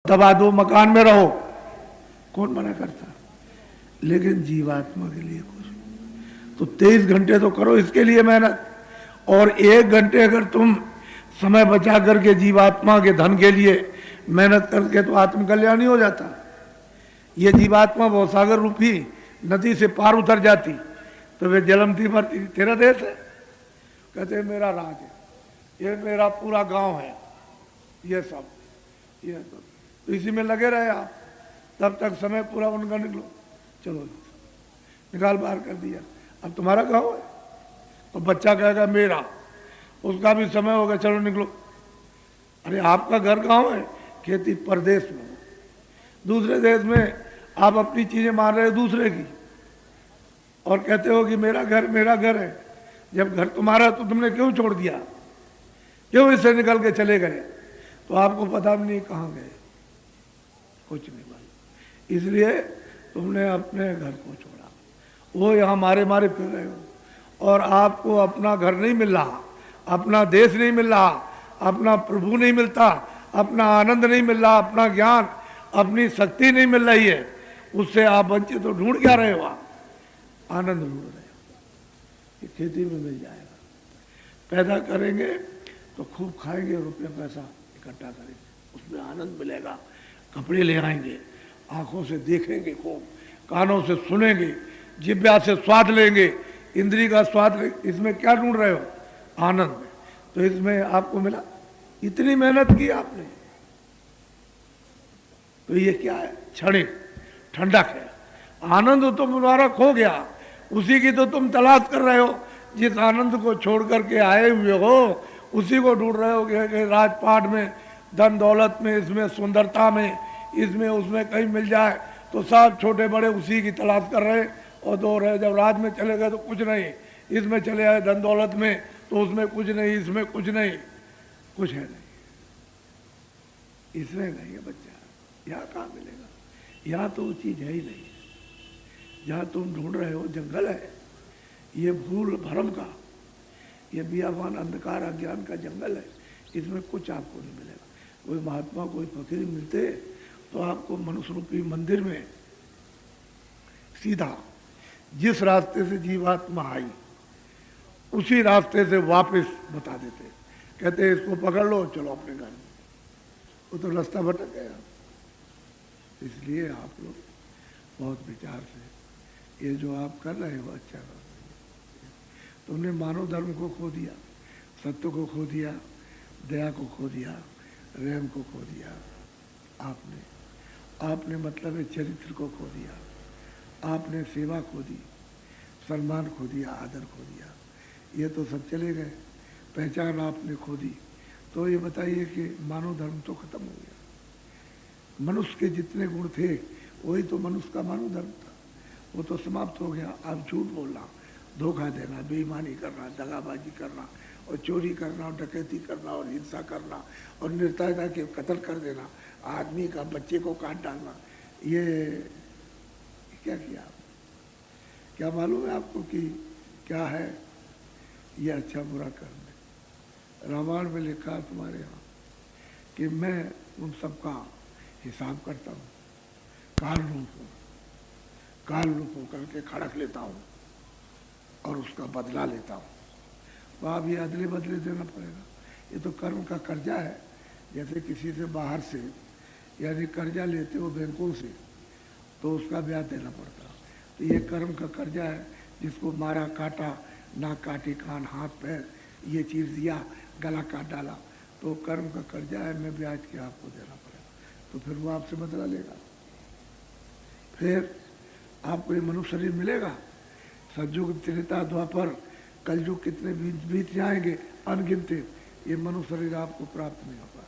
दबा दो, मकान में रहो, कौन मना करता। लेकिन जीवात्मा के लिए कुछ तो 23 घंटे तो करो इसके लिए मेहनत, और 1 घंटे अगर तुम समय बचा करके जीवात्मा के धन के लिए मेहनत करके तो आत्मकल्याण ही हो जाता। ये जीवात्मा भवसागर रूपी नदी से पार उतर जाती तो वे जलमती मरती। तेरा देश है, कहते मेरा राज है, ये मेरा पूरा गांव है, ये सब तो इसी में लगे रहे आप, तब तक समय पूरा उनका निकलो, चलो निकाल बाहर कर दिया, अब तुम्हारा गांव है। तो बच्चा कहेगा मेरा, उसका भी समय होगा, चलो निकलो। अरे आपका घर गांव है, खेती परदेश में, दूसरे देश में आप अपनी चीजें मान रहे हो दूसरे की, और कहते हो कि मेरा घर है। जब घर तुम्हारा तो तुमने क्यों छोड़ दिया, क्यों इससे निकल के चले गए? तो आपको पता भी नहीं कहाँ गए, कुछ नहीं भाई, इसलिए तुमने अपने घर को छोड़ा, वो यहाँ मारे मारे फिर रहे हो, और आपको अपना घर नहीं मिल रहा, अपना देश नहीं मिल रहा, अपना प्रभु नहीं मिलता, अपना आनंद नहीं मिल रहा, अपना ज्ञान, अपनी शक्ति नहीं मिल रही है, उससे आप वंचित तो ढूंढ क्या रहे हो? आप आनंद ढूंढ रहे हो, ये खेती में मिल जाएगा। पैदा करेंगे तो खूब खाएंगे, रुपया पैसा इकट्ठा करेंगे, उसमें आनंद मिलेगा। कपड़े ले आएंगे, आंखों से देखेंगे, खूब कानों से सुनेंगे, जिह्वा से स्वाद लेंगे, इंद्री का स्वाद लेंगे। इसमें क्या ढूंढ रहे हो? आनंद। तो इसमें आपको मिला, इतनी मेहनत की आपने, तो ये क्या है? क्षणिक ठंडक है। आनंद तो तुम्हारा खो गया, उसी की तो तुम तलाश कर रहे हो। जिस आनंद को छोड़ करके आए हुए हो उसी को ढूंढ रहे हो कि राजपाट में, धन दौलत में, इसमें सुंदरता में, इसमें उसमें कहीं मिल जाए तो सब छोटे बड़े उसी की तलाश कर रहे और दो रहे। जब राज में चले गए तो कुछ नहीं, इसमें चले आए धन दौलत में तो उसमें कुछ नहीं, इसमें कुछ नहीं, कुछ है नहीं, इसमें नहीं है बच्चा। यहाँ कहाँ मिलेगा? यहाँ तो वो चीज है ही नहीं। जहाँ तुम ढूंढ रहे हो जंगल है, ये भूल भरम का, ये बियाबान अंधकार अज्ञान का जंगल है, इसमें कुछ आपको नहीं मिलेगा। कोई महात्मा कोई फकीर मिलते तो आपको मनुष्य रूपी मंदिर में सीधा जिस रास्ते से जीवात्मा आई उसी रास्ते से वापस बता देते, कहते इसको पकड़ लो, चलो अपने घर में। वो तो रास्ता भटक गया। इसलिए आप लोग बहुत विचार से ये जो आप कर रहे हो अच्छा कर रहे हो। तुमने मानव धर्म को खो दिया, सत्य को खो दिया, दया को खो दिया, प्रेम को खो दिया, आपने मतलब है चरित्र को खो दिया, आपने सेवा खो दी, सम्मान खो दिया, आदर खो दिया, ये तो सब चले गए। पहचान आपने खो दी, तो ये बताइए कि मानव धर्म तो खत्म हो गया। मनुष्य के जितने गुण थे वही तो मनुष्य का मानव धर्म था, वो तो समाप्त हो गया। अब झूठ बोलना, धोखा देना, बेईमानी करना, दगाबाजी करना, और चोरी करना, और डकैती करना, और हिंसा करना, और निर्दयता के कत्ल कर देना, आदमी का बच्चे को काट डालना, ये क्या किया आपने? क्या मालूम है आपको कि क्या है ये अच्छा बुरा करने? रामायण में लिखा है तुम्हारे यहाँ कि मैं उन सबका हिसाब करता हूँ, काल रूप होकर के खड़क लेता हूँ और उसका बदला लेता हूँ। तो आप ये अदले बदले देना पड़ेगा, ये तो कर्म का कर्जा है। जैसे किसी से बाहर से यानी कर्जा लेते हो बैंकों से तो उसका ब्याज देना पड़ता, तो ये कर्म का कर्जा है। जिसको मारा, काटा, नाक काटी, कान, हाथ, पैर, ये चीज़ दिया, गला काट डाला, तो कर्म का कर्जा है, मैं ब्याज के आपको देना पड़ेगा। तो फिर वो आपसे बदला लेगा। फिर आपको ये मनुष्य शरीर मिलेगा। सतयुग, त्रेता, द्वापर, कलयुग कितने बीत जाएंगे अनगिनते, ये मनुष्य शरीर आपको प्राप्त नहीं होगा।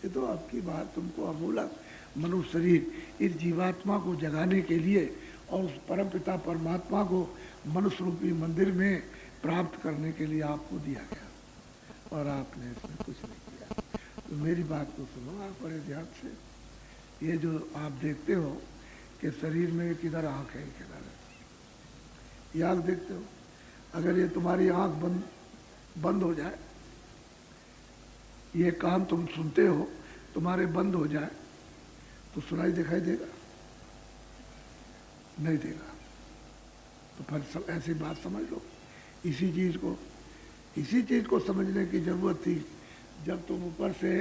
ये तो आपकी बात तुमको अमूलक मनुष्य शरीर इस जीवात्मा को जगाने के लिए और उस परमपिता परमात्मा को मनुष्य रूपी मंदिर में प्राप्त करने के लिए आपको दिया गया, और आपने इसमें कुछ नहीं किया। तो मेरी बात को सुनो आप बड़े ध्यान से। ये जो आप देखते हो कि शरीर में किधर आँख है, किधर है, ये आँख देखते हो, अगर ये तुम्हारी आँख बंद हो जाए, ये कान तुम सुनते हो, तुम्हारे बंद हो जाए तो सुनाई दिखाई देगा? नहीं देगा। तो फिर सब ऐसी बात समझ लो। इसी चीज को समझने की जरूरत थी। जब तुम ऊपर से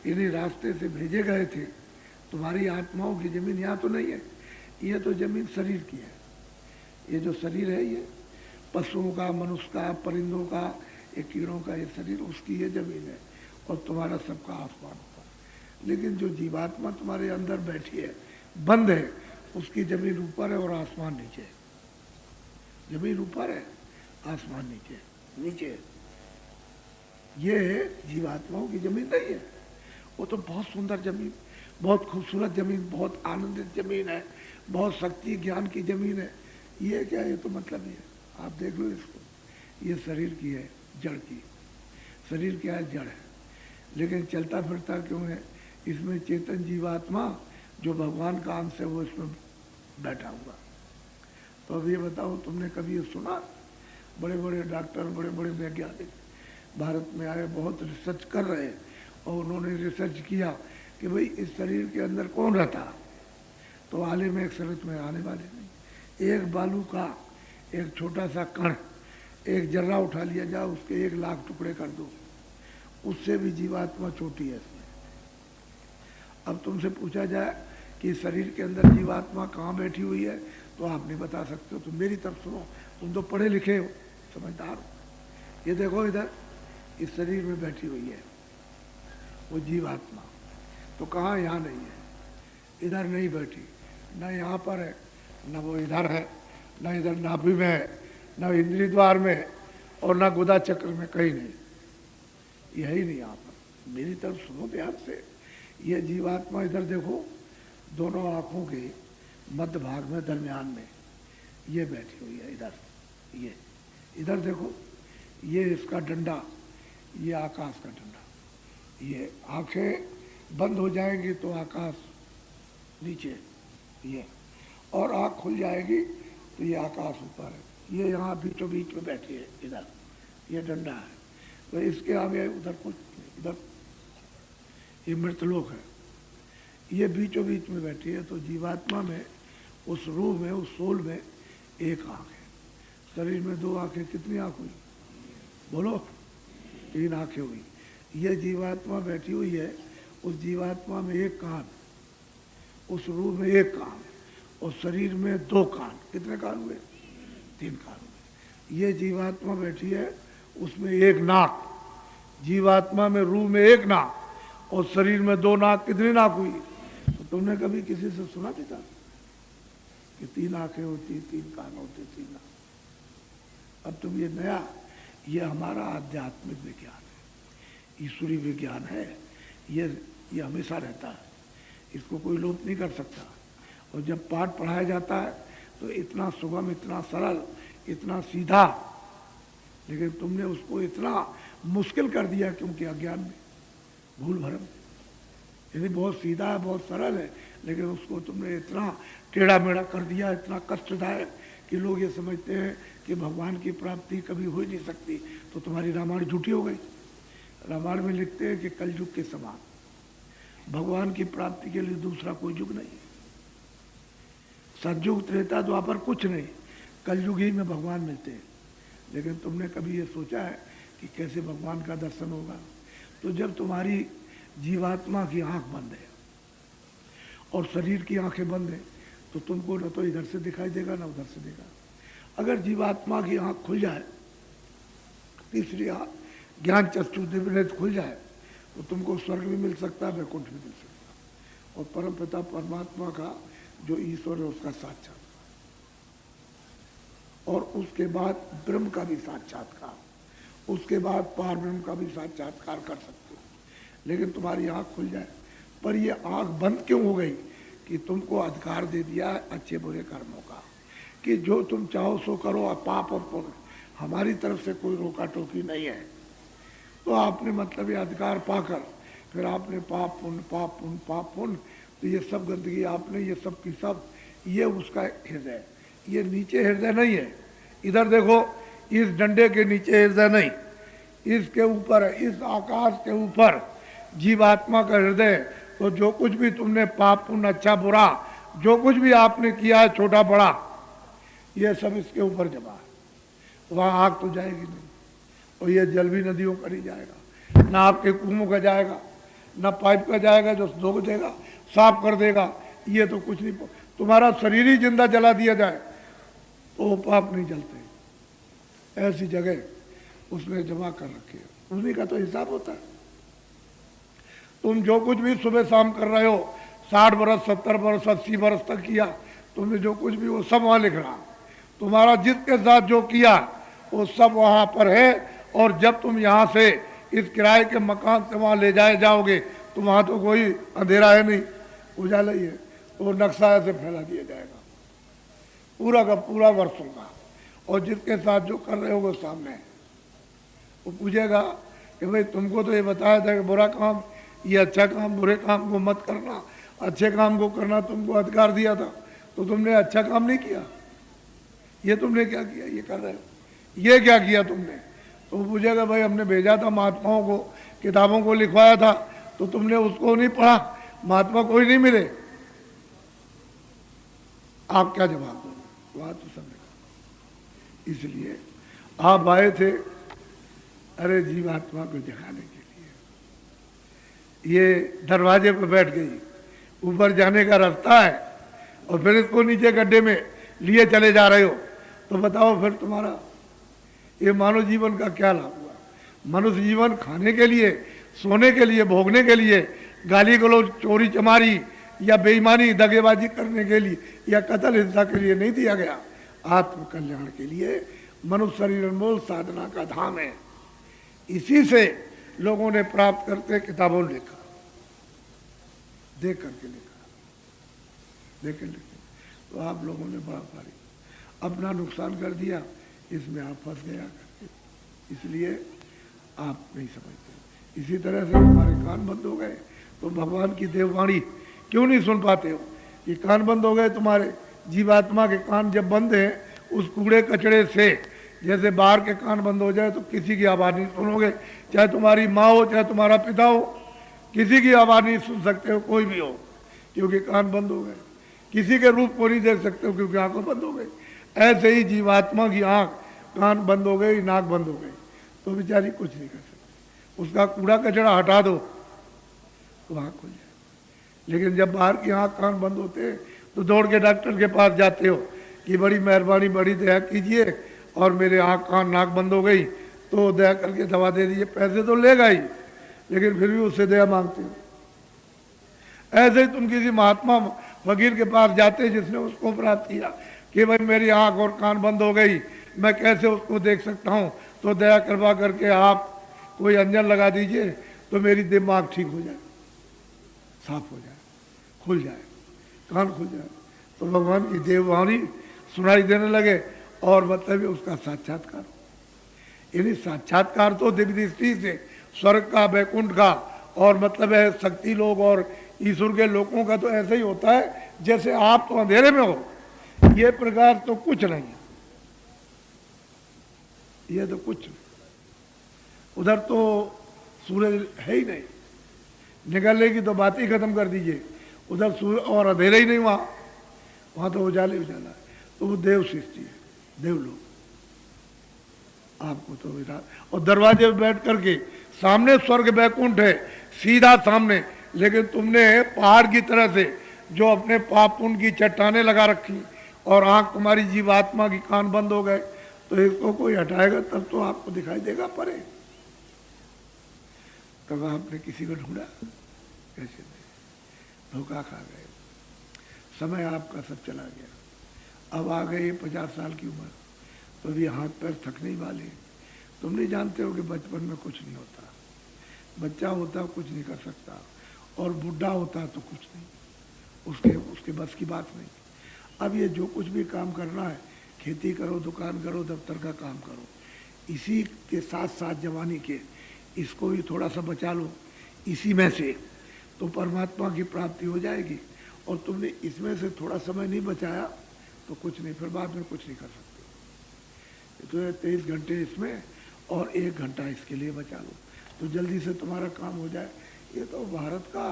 इन्हीं रास्ते से भेजे गए थे, तुम्हारी आत्माओं की जमीन यहाँ तो नहीं है, ये तो जमीन शरीर की है। ये जो शरीर है ये पशुओं का, मनुष्य का, परिंदों का, ये कीड़ों का ये शरीर, उसकी ये जमीन है, और तुम्हारा सबका आसमान ऊपर। लेकिन जो जीवात्मा तुम्हारे अंदर बैठी है, बंद है, उसकी जमीन ऊपर है और आसमान नीचे है। जमीन ऊपर है, आसमान नीचे है। ये जीवात्माओं की जमीन नहीं है। वो तो बहुत सुंदर जमीन, बहुत खूबसूरत जमीन, बहुत आनंदित जमीन है, बहुत शक्ति ज्ञान की जमीन है। ये क्या, ये तो मतलब ही है। आप देख लो इसको, ये शरीर की है, जड़ की। शरीर क्या है? जड़ है। लेकिन चलता फिरता क्यों है? इसमें चेतन जीवात्मा जो भगवान का अंश है वो इसमें बैठा हुआ। तो अब ये बताओ, तुमने कभी ये सुना? बड़े बड़े डॉक्टर, बड़े बड़े वैज्ञानिक भारत में आए, बहुत रिसर्च कर रहे हैं, और उन्होंने रिसर्च किया कि भाई इस शरीर के अंदर कौन रहता। तो आले में एक शरीर में आने वाले नहीं। एक बालू का एक छोटा सा कण, एक जर्रा उठा लिया जाए, उसके 1,00,000 टुकड़े कर दो, उससे भी जीवात्मा छोटी है इसमें। अब तुमसे पूछा जाए कि शरीर के अंदर जीवात्मा कहाँ बैठी हुई है, तो आप नहीं बता सकते हो। तुम मेरी तरफ सुनो, तुम तो पढ़े लिखे हो, समझदार हो। ये देखो इधर, इस शरीर में बैठी हुई है वो जीवात्मा। तो कहाँ? यहाँ नहीं है, इधर नहीं बैठी, न यहाँ पर है, न वो इधर है, न इधर नाभि में है, न इंद्रिय द्वार में, और न गुदा चक्र में, कहीं नहीं। यही नहीं यहाँ पर। मेरी तरफ सुनो ध्यान से। ये जीवात्मा इधर देखो, दोनों आँखों के मध्य भाग में, दरमियान में ये बैठी हुई है। इधर ये, इधर देखो, ये इसका डंडा, ये आकाश का डंडा। ये आंखें बंद हो जाएंगी तो आकाश नीचे, ये, और आँख खुल जाएगी तो ये आकाश ऊपर है। ये यहाँ बीचों बीच में बैठी है, इधर ये डंडा है। तो इसके आगे उधर कुछ नहीं, इधर ये मृतलोक है, ये बीचों बीच में बैठी है। तो जीवात्मा में, उस रूह में, उस सोल में एक आँख है। शरीर में 2 आँखें, कितनी आँख हुई? बोलो। 3 आँखें हुई। ये जीवात्मा बैठी हुई है, उस जीवात्मा में 1 कान, उस रूह में 1 कान, और शरीर में 2 कान। कितने कान हुए? 3 कान हुए। ये जीवात्मा बैठी है, उसमें 1 नाक। जीवात्मा में, रूह में 1 नाक, और शरीर में 2 नाक। कितनी नाक हुई? तो तुमने कभी किसी से सुना भी था कि 3 आंखें होती, 3 कान होते, 3 नाक? अब तुम ये नया, ये हमारा आध्यात्मिक विज्ञान है, ईश्वरी विज्ञान है। ये हमेशा रहता है, इसको कोई लोप नहीं कर सकता। और जब पाठ पढ़ाया जाता है तो इतना सुगम, इतना सरल, इतना सीधा, लेकिन तुमने उसको इतना मुश्किल कर दिया, क्योंकि अज्ञान में, भूल भरम। यदि बहुत सीधा है, बहुत सरल है, लेकिन उसको तुमने इतना टेढ़ा मेढ़ा कर दिया, इतना कष्टदायक, कि लोग ये समझते हैं कि भगवान की प्राप्ति कभी हो ही नहीं सकती। तो तुम्हारी रामायण झूठी हो गई। रामायण में लिखते हैं कि कलयुग के समान भगवान की प्राप्ति के लिए दूसरा कोई युग नहीं। सतयुग, त्रेता, द्वापर कुछ नहीं, कलयुग ही में भगवान मिलते हैं। लेकिन तुमने कभी ये सोचा है कि कैसे भगवान का दर्शन होगा? तो जब तुम्हारी जीवात्मा की आंख बंद है और शरीर की आंखें बंद है, तो तुमको न तो इधर से दिखाई देगा, न उधर से देगा। अगर जीवात्मा की आंख खुल जाए, तीसरी आंख ज्ञान चक्षु दिव्य नेत्र खुल जाए, तो तुमको स्वर्ग भी मिल सकता है, वैकुंठ भी मिल सकता है, और परम पिता परमात्मा का जो ईश्वर है उसका साक्षात्कार, और उसके बाद ब्रह्म का भी साक्षात्कार, उसके बाद पार ब्रह्म का भी साक्षात्कार कर सकते हो। लेकिन तुम्हारी आंख खुल जाए। पर ये आंख बंद क्यों हो गई? कि तुमको अधिकार दे दिया अच्छे बुरे कर्मों का, कि जो तुम चाहो सो करो, और पाप और पुण्य, हमारी तरफ से कोई रोका टोकी नहीं है। तो आपने मतलब ये अधिकार पाकर फिर आपने पाप पुण्य, पाप पुण्य, पाप पुण्य, तो ये सब गंदगी आपने, ये सब की सब, ये उसका हृदय, ये नीचे हृदय नहीं है। इधर देखो, इस डंडे के नीचे हृदय नहीं, इसके ऊपर है, इस आकाश के ऊपर जीवात्मा का हृदय, तो जो कुछ भी तुमने पाप पुण्य अच्छा बुरा जो कुछ भी आपने किया है छोटा बड़ा, ये सब इसके ऊपर जमा है। वहाँ आग तो जाएगी नहीं, और ये जल भी नदियों पर ही जाएगा, ना आपके कुओं का जाएगा, ना पाइप का जाएगा जो धो देगा साफ कर देगा, ये तो कुछ नहीं। तुम्हारा शरीर ही जिंदा जला दिया जाए तो वो पाप नहीं जलते। ऐसी जगह उसने जमा कर रखी है, उन्हीं का तो हिसाब होता है। तुम जो कुछ भी सुबह शाम कर रहे हो, 60 बरस 70 बरस 80 बरस तक किया, तुमने जो कुछ भी वो सब वहाँ लिख रहा। तुम्हारा जिसके साथ जो किया वो सब वहाँ पर है। और जब तुम यहाँ से इस किराए के मकान से वहाँ ले जाओगे तो वहाँ तो कोई अंधेरा है नहीं, उजाला ही है। तो वो नक्शा ऐसे फैला दिया जाएगा पूरा का पूरा वर्षों का। और जिसके साथ जो कर रहे हो वो सामने है। वो पूछेगा कि भाई तुमको तो ये बताया था कि बुरा काम, ये अच्छा काम, बुरे काम को मत करना, अच्छे काम को करना तुमको अधिकार दिया था, तो तुमने अच्छा काम नहीं किया, ये तुमने क्या किया, ये कर रहे हो, ये क्या किया तुमने। तो वो पूछेगा भाई हमने भेजा था महात्माओं को, किताबों को लिखवाया था, तो तुमने उसको नहीं पढ़ा, महात्मा कोई नहीं मिले, आप क्या जवाब दोगे। वहां तो सबने कहा इसलिए आप आए थे अरे जीवात्मा को जगाने के लिए। ये दरवाजे पर बैठ गई, ऊपर जाने का रास्ता है और फिर इसको नीचे गड्ढे में लिए चले जा रहे हो, तो बताओ फिर तुम्हारा ये मानव जीवन का क्या लाभ हुआ। मनुष्य जीवन खाने के लिए, सोने के लिए, भोगने के लिए, गाली गलौज, चोरी चमारी या बेईमानी दगेबाजी करने के लिए या कत्ल हिंसा के लिए नहीं दिया गया, आत्म कल्याण के लिए। मनुष्य शरीर अनमोल साधना का धाम है, इसी से लोगों ने प्राप्त करते किताबों में लिखा, देख करके लिखा, देख लिखे। तो आप लोगों ने बड़ा भारी अपना नुकसान कर दिया, इसमें आप फंस गया करके, इसलिए आप नहीं समझते। इसी तरह से हमारे कान बंद हो गए तो भगवान की देववाणी क्यों नहीं सुन पाते हो कि कान बंद हो गए तुम्हारे। जीवात्मा के कान जब बंद हैं उस कूड़े कचड़े से, जैसे बाहर के कान बंद हो जाए तो किसी की आवाज़ नहीं सुनोगे, चाहे तुम्हारी माँ हो चाहे तुम्हारा पिता हो, किसी की आवाज़ नहीं सुन सकते हो, कोई भी हो, क्योंकि कान बंद हो गए। किसी के रूप को नहीं देख सकते हो क्योंकि आंखें बंद हो गई। ऐसे ही जीवात्मा की आंख, कान बंद हो गई, नाक बंद हो गई, तो बेचारी कुछ नहीं कर सकती। उसका कूड़ा कचड़ा हटा दो तो आँख खुल जाए। लेकिन जब बाहर की आँख कान बंद होते हैं तो दौड़ के डॉक्टर के पास जाते हो कि बड़ी मेहरबानी, बड़ी दया कीजिए और मेरे आँख कान नाक बंद हो गई, तो दया करके दवा दे दीजिए। पैसे तो लेगा ही, लेकिन फिर भी उससे दया मांगते हो। ऐसे ही तुम किसी महात्मा फकीर के पास जाते जिसने उसको प्राप्त किया कि भाई मेरी आंख और कान बंद हो गई, मैं कैसे उसको देख सकता हूँ, तो दया करवा करके आप कोई अंजन लगा दीजिए तो मेरी दिमाग ठीक हो जाए, साफ हो जाए, खुल जाए, कान खुल जाए। तो भगवान की देववाणी सुनाई देने लगे और मतलब उसका साक्षात्कार। यानी साक्षात्कार तो दिव्य दृष्टि से स्वर्ग का, वैकुंठ का, और मतलब है शक्ति लोग और ईश्वर के लोगों का तो ऐसे ही होता है जैसे आप तो अंधेरे में हो। ये प्रकार तो कुछ नहीं है, ये तो कुछ नहीं। उधर तो सूरज है ही नहीं, निकलने की तो बात ही खत्म कर दीजिए। उधर सूरज और अंधेरे ही नहीं, वहां तो उजाले उजाला है। तो वो देव सृष्टि है, देवलोक। आपको तो विराट, और दरवाजे पे बैठ करके सामने स्वर्ग वैकुंठ है सीधा सामने, लेकिन तुमने पहाड़ की तरह से जो अपने पाप पुण्य की चट्टाने लगा रखी और आंख तुम्हारी जीवात्मा की, कान बंद हो गए, तो इसको कोई हटाएगा तब तो आपको दिखाई देगा परे। तब आपने किसी को ढूंढा, कैसे नहीं, धोखा खा गए। समय आपका सब चला गया। अब आ गए 50 साल की उम्र, तो भी हाथ पैर थकने ही वाले। तुम नहीं जानते हो कि बचपन में कुछ नहीं होता, बच्चा होता कुछ नहीं कर सकता, और बुढ़ा होता तो कुछ नहीं, उसके बस की बात नहीं। अब ये जो कुछ भी काम करना है, खेती करो, दुकान करो, दफ्तर का काम करो, इसी के साथ साथ जवानी के इसको भी थोड़ा सा बचा लो, इसी में से तो परमात्मा की प्राप्ति हो जाएगी। और तुमने इसमें से थोड़ा समय नहीं बचाया तो कुछ नहीं, फिर बाद में कुछ नहीं कर सकते। तो 23 घंटे इसमें और 1 घंटा इसके लिए बचा लो, तो जल्दी से तुम्हारा काम हो जाए। ये तो भारत का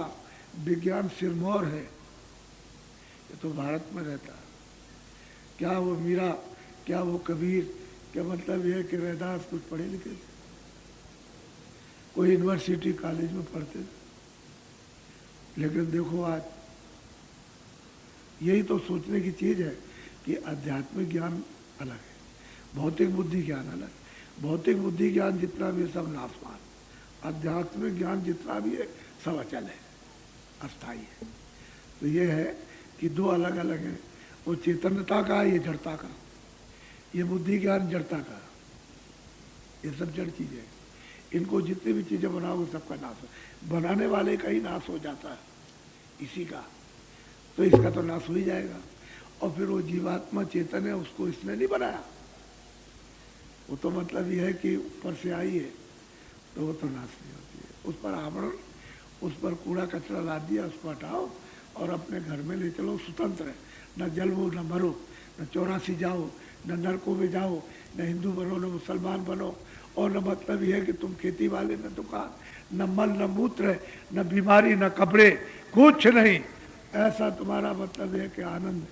विज्ञान सिरमौर है, ये तो भारत में रहता है। क्या वो मीरा, क्या वो कबीर, क्या मतलब ये है कि रैदास कुछ पढ़े लिखे थे, कोई यूनिवर्सिटी कॉलेज में पढ़ते थे। लेकिन देखो आज यही तो सोचने की चीज है कि आध्यात्मिक ज्ञान अलग है, भौतिक बुद्धि ज्ञान अलग। भौतिक बुद्धि ज्ञान जितना भी है सब नाशवान, आध्यात्मिक ज्ञान जितना भी है सब अचल है, अस्थाई है। तो ये है कि दो अलग अलग है, वो चैतन्यता का, ये जड़ता का। ये बुद्धि ज्ञान जड़ता का, ये सब जड़ चीजें। इनको जितनी भी चीजें बनाओगे सबका नाश हो, बनाने वाले का ही नाश हो जाता है इसी का, तो इसका तो नाश हो ही जाएगा। और फिर वो जीवात्मा चेतन है, उसको इसने नहीं बनाया, वो तो मतलब ये है कि ऊपर से आई है, तो वो तो नाश नहीं होती है। उस पर आवरण, उस पर कूड़ा कचरा लाद दिया, उसको हटाओ और अपने घर में ले चलो, स्वतंत्र है। न जलवो न मरो, न 84 जाओ, न नरकों में जाओ, न हिंदू बनो न मुसलमान बनो। और न मतलब यह है कि तुम खेती वाले, न दुकान, न मल न मूत्र, न बीमारी, न कपड़े, कुछ नहीं। ऐसा तुम्हारा मतलब है कि आनंद